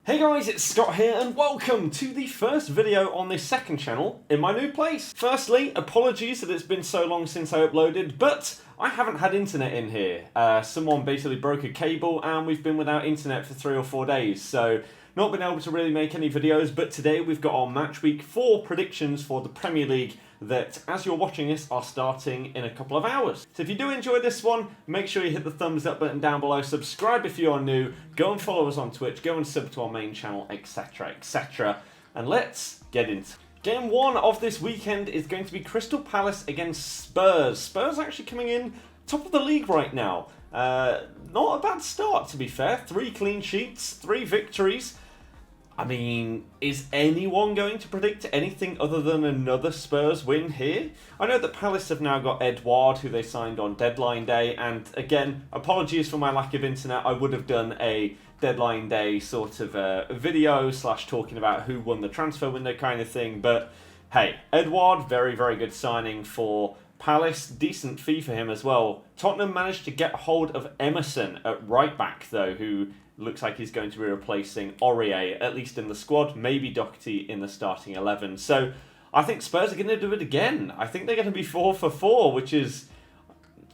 Hey guys, it's Scott here and welcome to the first video on this second channel in my new place. Firstly, apologies that it's been so long since I uploaded, but I haven't had internet in here. Someone basically broke a cable and we've been without internet for 3 or 4 days, so not been able to really make any videos, but today we've got our Matchweek 4 predictions for the Premier League that, as you're watching this, are starting in a couple of hours. So if you do enjoy this one, make sure you hit the thumbs up button down below, subscribe if you are new, go and follow us on Twitch, go and sub to our main channel, etc, etc. And let's get into it. Game 1 of this weekend is going to be Crystal Palace against Spurs. Spurs actually coming in top of the league right now. Not a bad start, to be fair. 3 clean sheets, 3 victories. I mean, is anyone going to predict anything other than another Spurs win here? I know that Palace have now got Edouard, who they signed on deadline day, and again, apologies for my lack of internet. I would have done a deadline day sort of video / talking about who won the transfer window kind of thing, but hey, Edouard, very, very good signing for Palace, decent fee for him as well. Tottenham managed to get hold of Emerson at right back though, who looks like he's going to be replacing Aurier, at least in the squad, maybe Doherty in the starting 11. So I think Spurs are going to do it again. I think they're going to be 4 for 4, which is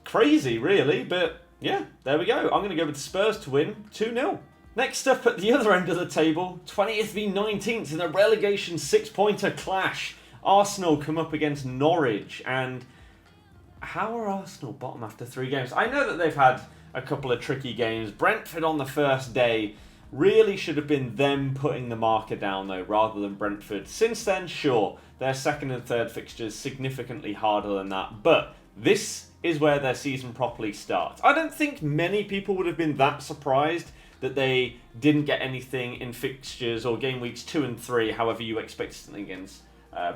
crazy really, but yeah, there we go. I'm going to go with Spurs to win 2-0. Next up at the other end of the table, 20th v 19th in a relegation 6-pointer clash. Arsenal come up against Norwich, and how are Arsenal bottom after 3 games? I know that they've had a couple of tricky games. Brentford on the first day really should have been them putting the marker down though, rather than Brentford. Since then, sure, their second and third fixtures significantly harder than that, but this is where their season properly starts. I don't think many people would have been that surprised that they didn't get anything in fixtures or game weeks 2 and 3, however you expected something against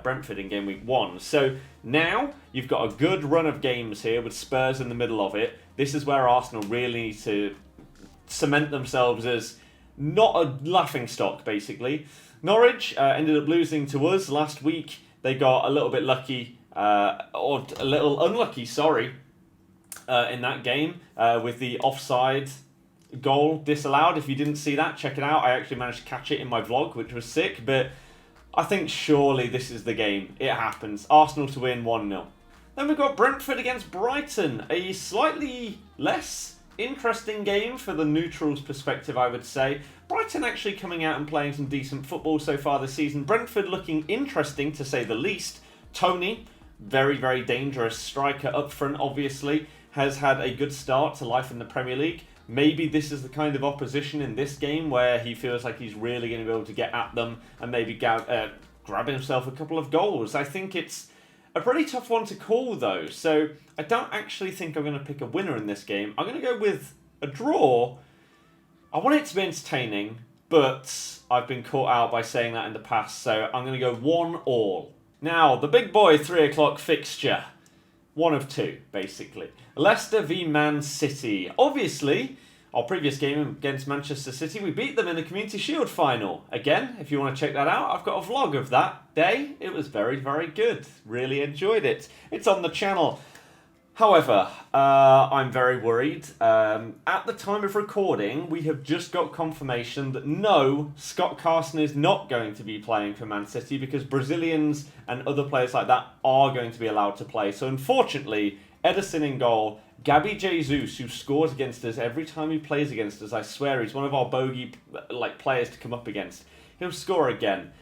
Brentford in game week 1. So now you've got a good run of games here with Spurs in the middle of it. This is where Arsenal really need to cement themselves as not a laughingstock, basically. Norwich ended up losing to us last week. They got a little bit lucky, or a little unlucky, sorry, in that game with the offside goal disallowed. If you didn't see that, check it out. I actually managed to catch it in my vlog, which was sick, but I think surely this is the game. It happens. Arsenal to win 1-0. Then we've got Brentford against Brighton. A slightly less interesting game for the neutrals' perspective, I would say. Brighton actually coming out and playing some decent football so far this season. Brentford looking interesting, to say the least. Tony, very, very dangerous striker up front, obviously, has had a good start to life in the Premier League. Maybe this is the kind of opposition in this game where he feels like he's really going to be able to get at them and maybe grab himself a couple of goals. I think it's a pretty tough one to call though, so I don't actually think I'm going to pick a winner in this game. I'm going to go with a draw. I want it to be entertaining, but I've been caught out by saying that in the past, so I'm going to go 1-1. Now, the big boy 3 o'clock fixture. 1 of 2, basically. Leicester v Man City. Obviously, our previous game against Manchester City, we beat them in the Community Shield final. Again, if you want to check that out, I've got a vlog of that day. It was very, very good. Really enjoyed it. It's on the channel. However, I'm very worried. At the time of recording, we have just got confirmation that no, Scott Carson is not going to be playing for Man City because Brazilians and other players like that are going to be allowed to play. So unfortunately, Ederson in goal, Gabby Jesus, who scores against us every time he plays against us, I swear he's one of our bogey players to come up against. He'll score again.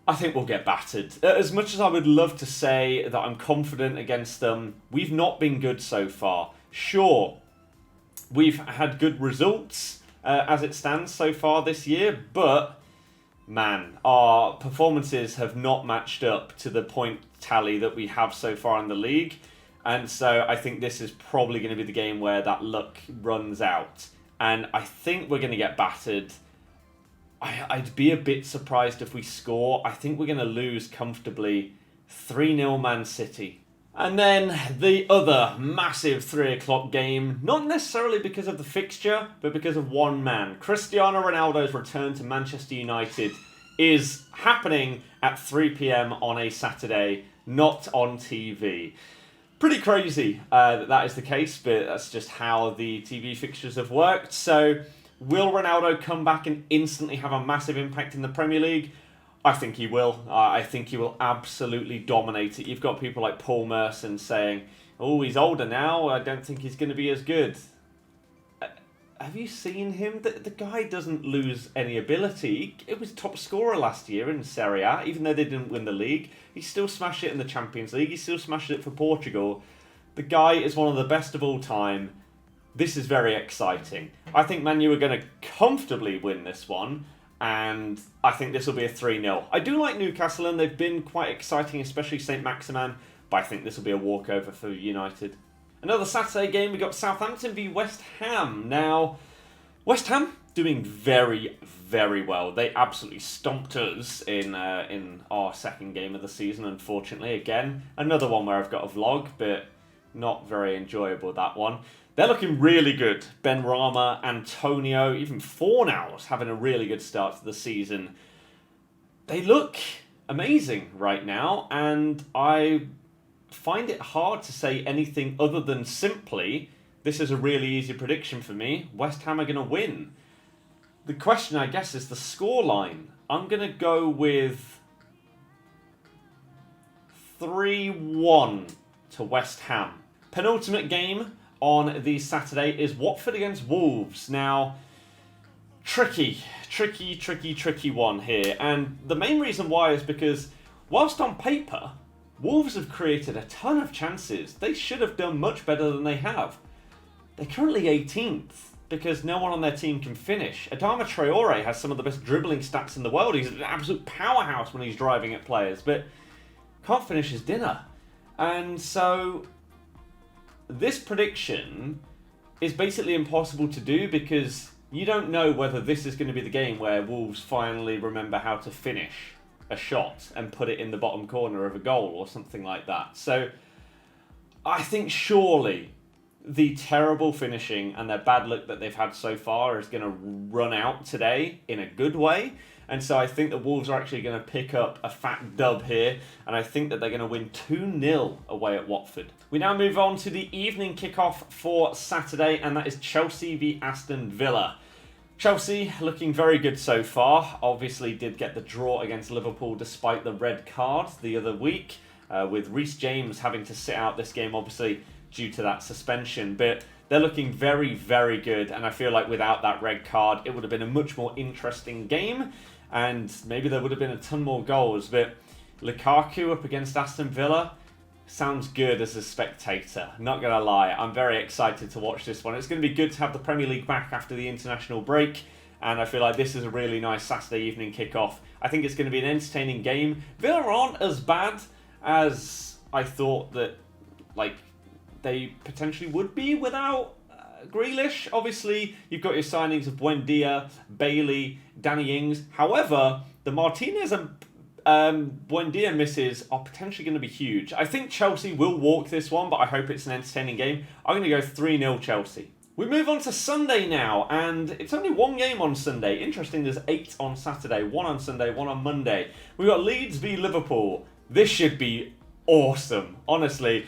I think we'll get battered. As much as I would love to say that I'm confident against them, we've not been good so far. Sure, we've had good results as it stands so far this year, but man, our performances have not matched up to the point tally that we have so far in the league. And so I think this is probably going to be the game where that luck runs out. And I think we're going to get battered. I'd be a bit surprised if we score. I think we're going to lose comfortably 3-0 Man City. And then the other massive 3 o'clock game, not necessarily because of the fixture, but because of one man. Cristiano Ronaldo's return to Manchester United is happening at 3 PM on a Saturday, not on TV. Pretty crazy that is the case, but that's just how the TV fixtures have worked. So Will Ronaldo come back and instantly have a massive impact in the Premier League? I think he will. I think he will absolutely dominate it. You've got people like Paul Merson saying, oh, he's older now, I don't think he's going to be as good. Have you seen him? The guy doesn't lose any ability. He was top scorer last year in Serie A, even though they didn't win the league. He still smashed it in the Champions League. He still smashed it for Portugal. The guy is one of the best of all time. This is very exciting. I think Man U are going to comfortably win this one, and I think this will be a 3-0. I do like Newcastle, and they've been quite exciting, especially St. Maximin, but I think this will be a walkover for United. Another Saturday game, we got Southampton v West Ham. Now, West Ham doing very, very well. They absolutely stomped us in our second game of the season, unfortunately. Again, another one where I've got a vlog, but not very enjoyable, that one. They're looking really good. Ben Rama, Antonio, even Fornals having a really good start to the season. They look amazing right now, and I find it hard to say anything other than simply, this is a really easy prediction for me. West Ham are going to win. The question, I guess, is the scoreline. I'm going to go with 3-1 to West Ham. Penultimate game on the Saturday is Watford against Wolves. Now, tricky one here. And the main reason why is because, whilst on paper, Wolves have created a ton of chances. They should have done much better than they have. They're currently 18th because no one on their team can finish. Adama Traore has some of the best dribbling stats in the world. He's an absolute powerhouse when he's driving at players, but can't finish his dinner. And so this prediction is basically impossible to do because you don't know whether this is going to be the game where Wolves finally remember how to finish a shot and put it in the bottom corner of a goal or something like that. So I think surely the terrible finishing and their bad luck that they've had so far is going to run out today in a good way. And so I think the Wolves are actually going to pick up a fat dub here, and I think that they're going to win 2-0 away at Watford. We now move on to the evening kickoff for Saturday, and that is Chelsea v Aston Villa. Chelsea looking very good so far. Obviously did get the draw against Liverpool despite the red card the other week, with Reece James having to sit out this game obviously due to that suspension. But they're looking very, very good, and I feel like without that red card it would have been a much more interesting game, and maybe there would have been a ton more goals. But Lukaku up against Aston Villa sounds good as a spectator, not going to lie. I'm very excited to watch this one. It's going to be good to have the Premier League back after the international break, and I feel like this is a really nice Saturday evening kickoff. I think it's going to be an entertaining game. Villa aren't as bad as I thought that they potentially would be without Grealish. Obviously, you've got your signings of Buendia, Bailey, Danny Ings. However, the Martinez and Buendia misses are potentially going to be huge. I think Chelsea will walk this one, but I hope it's an entertaining game. I'm going to go 3-0 Chelsea. We move on to Sunday now, and it's only one game on Sunday. Interesting, there's 8 on Saturday, 1 on Sunday, 1 on Monday. We've got Leeds v Liverpool. This should be awesome, honestly.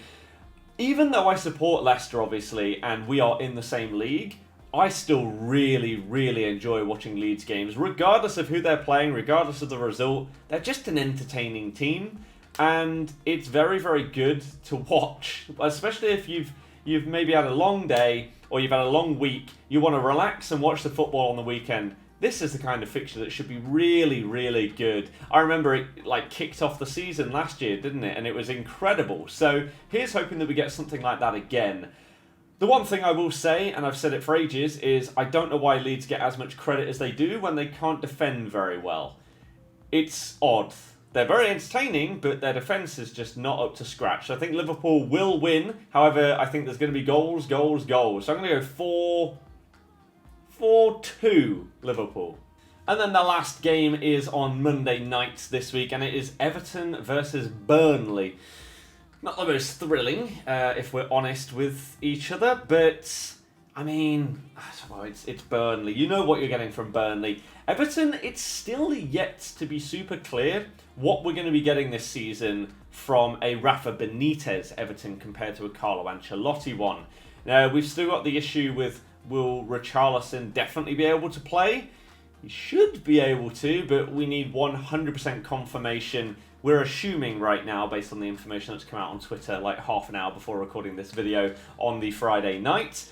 Even though I support Leicester, obviously, and we are in the same league, I still really, really enjoy watching Leeds games. Regardless of who they're playing, regardless of the result, they're just an entertaining team. And it's very, very good to watch, especially if you've maybe had a long day or you've had a long week. You want to relax and watch the football on the weekend. This is the kind of fixture that should be really, really good. I remember it kicked off the season last year, didn't it? And it was incredible. So here's hoping that we get something like that again. The one thing I will say, and I've said it for ages, is I don't know why Leeds get as much credit as they do when they can't defend very well. It's odd. They're very entertaining, but their defence is just not up to scratch. So I think Liverpool will win. However, I think there's going to be goals. So I'm going to go 4-2 Liverpool. And then the last game is on Monday night this week, and it is Everton versus Burnley. Not the most thrilling, if we're honest with each other, but I mean, it's Burnley. You know what you're getting from Burnley. Everton, it's still yet to be super clear what we're going to be getting this season from a Rafa Benitez Everton compared to a Carlo Ancelotti one. Now, we've still got the issue with will Richarlison definitely be able to play? He should be able to, but we need 100% confirmation. We're assuming right now, based on the information that's come out on Twitter like half an hour before recording this video on the Friday night.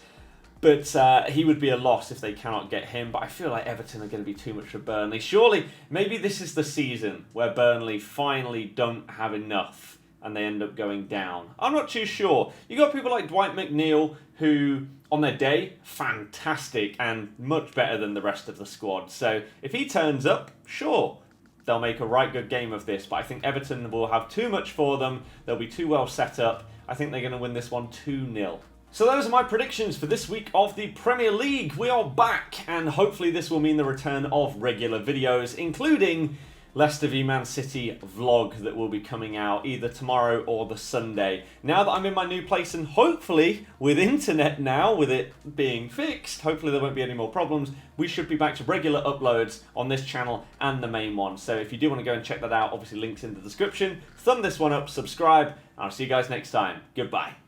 But he would be a loss if they cannot get him. But I feel like Everton are going to be too much for Burnley. Surely, maybe this is the season where Burnley finally don't have enough and they end up going down. I'm not too sure. You got people like Dwight McNeil who, on their day, fantastic and much better than the rest of the squad. So if he turns up, sure, they'll make a right good game of this. But I think Everton will have too much for them. They'll be too well set up. I think they're going to win this one 2-0. So those are my predictions for this week of the Premier League. We are back, and hopefully this will mean the return of regular videos, including Leicester v Man City vlog that will be coming out either tomorrow or the Sunday. Now that I'm in my new place and hopefully with internet now, with it being fixed, hopefully there won't be any more problems, we should be back to regular uploads on this channel and the main one. So if you do want to go and check that out, obviously links in the description. Thumb this one up, subscribe, and I'll see you guys next time. Goodbye.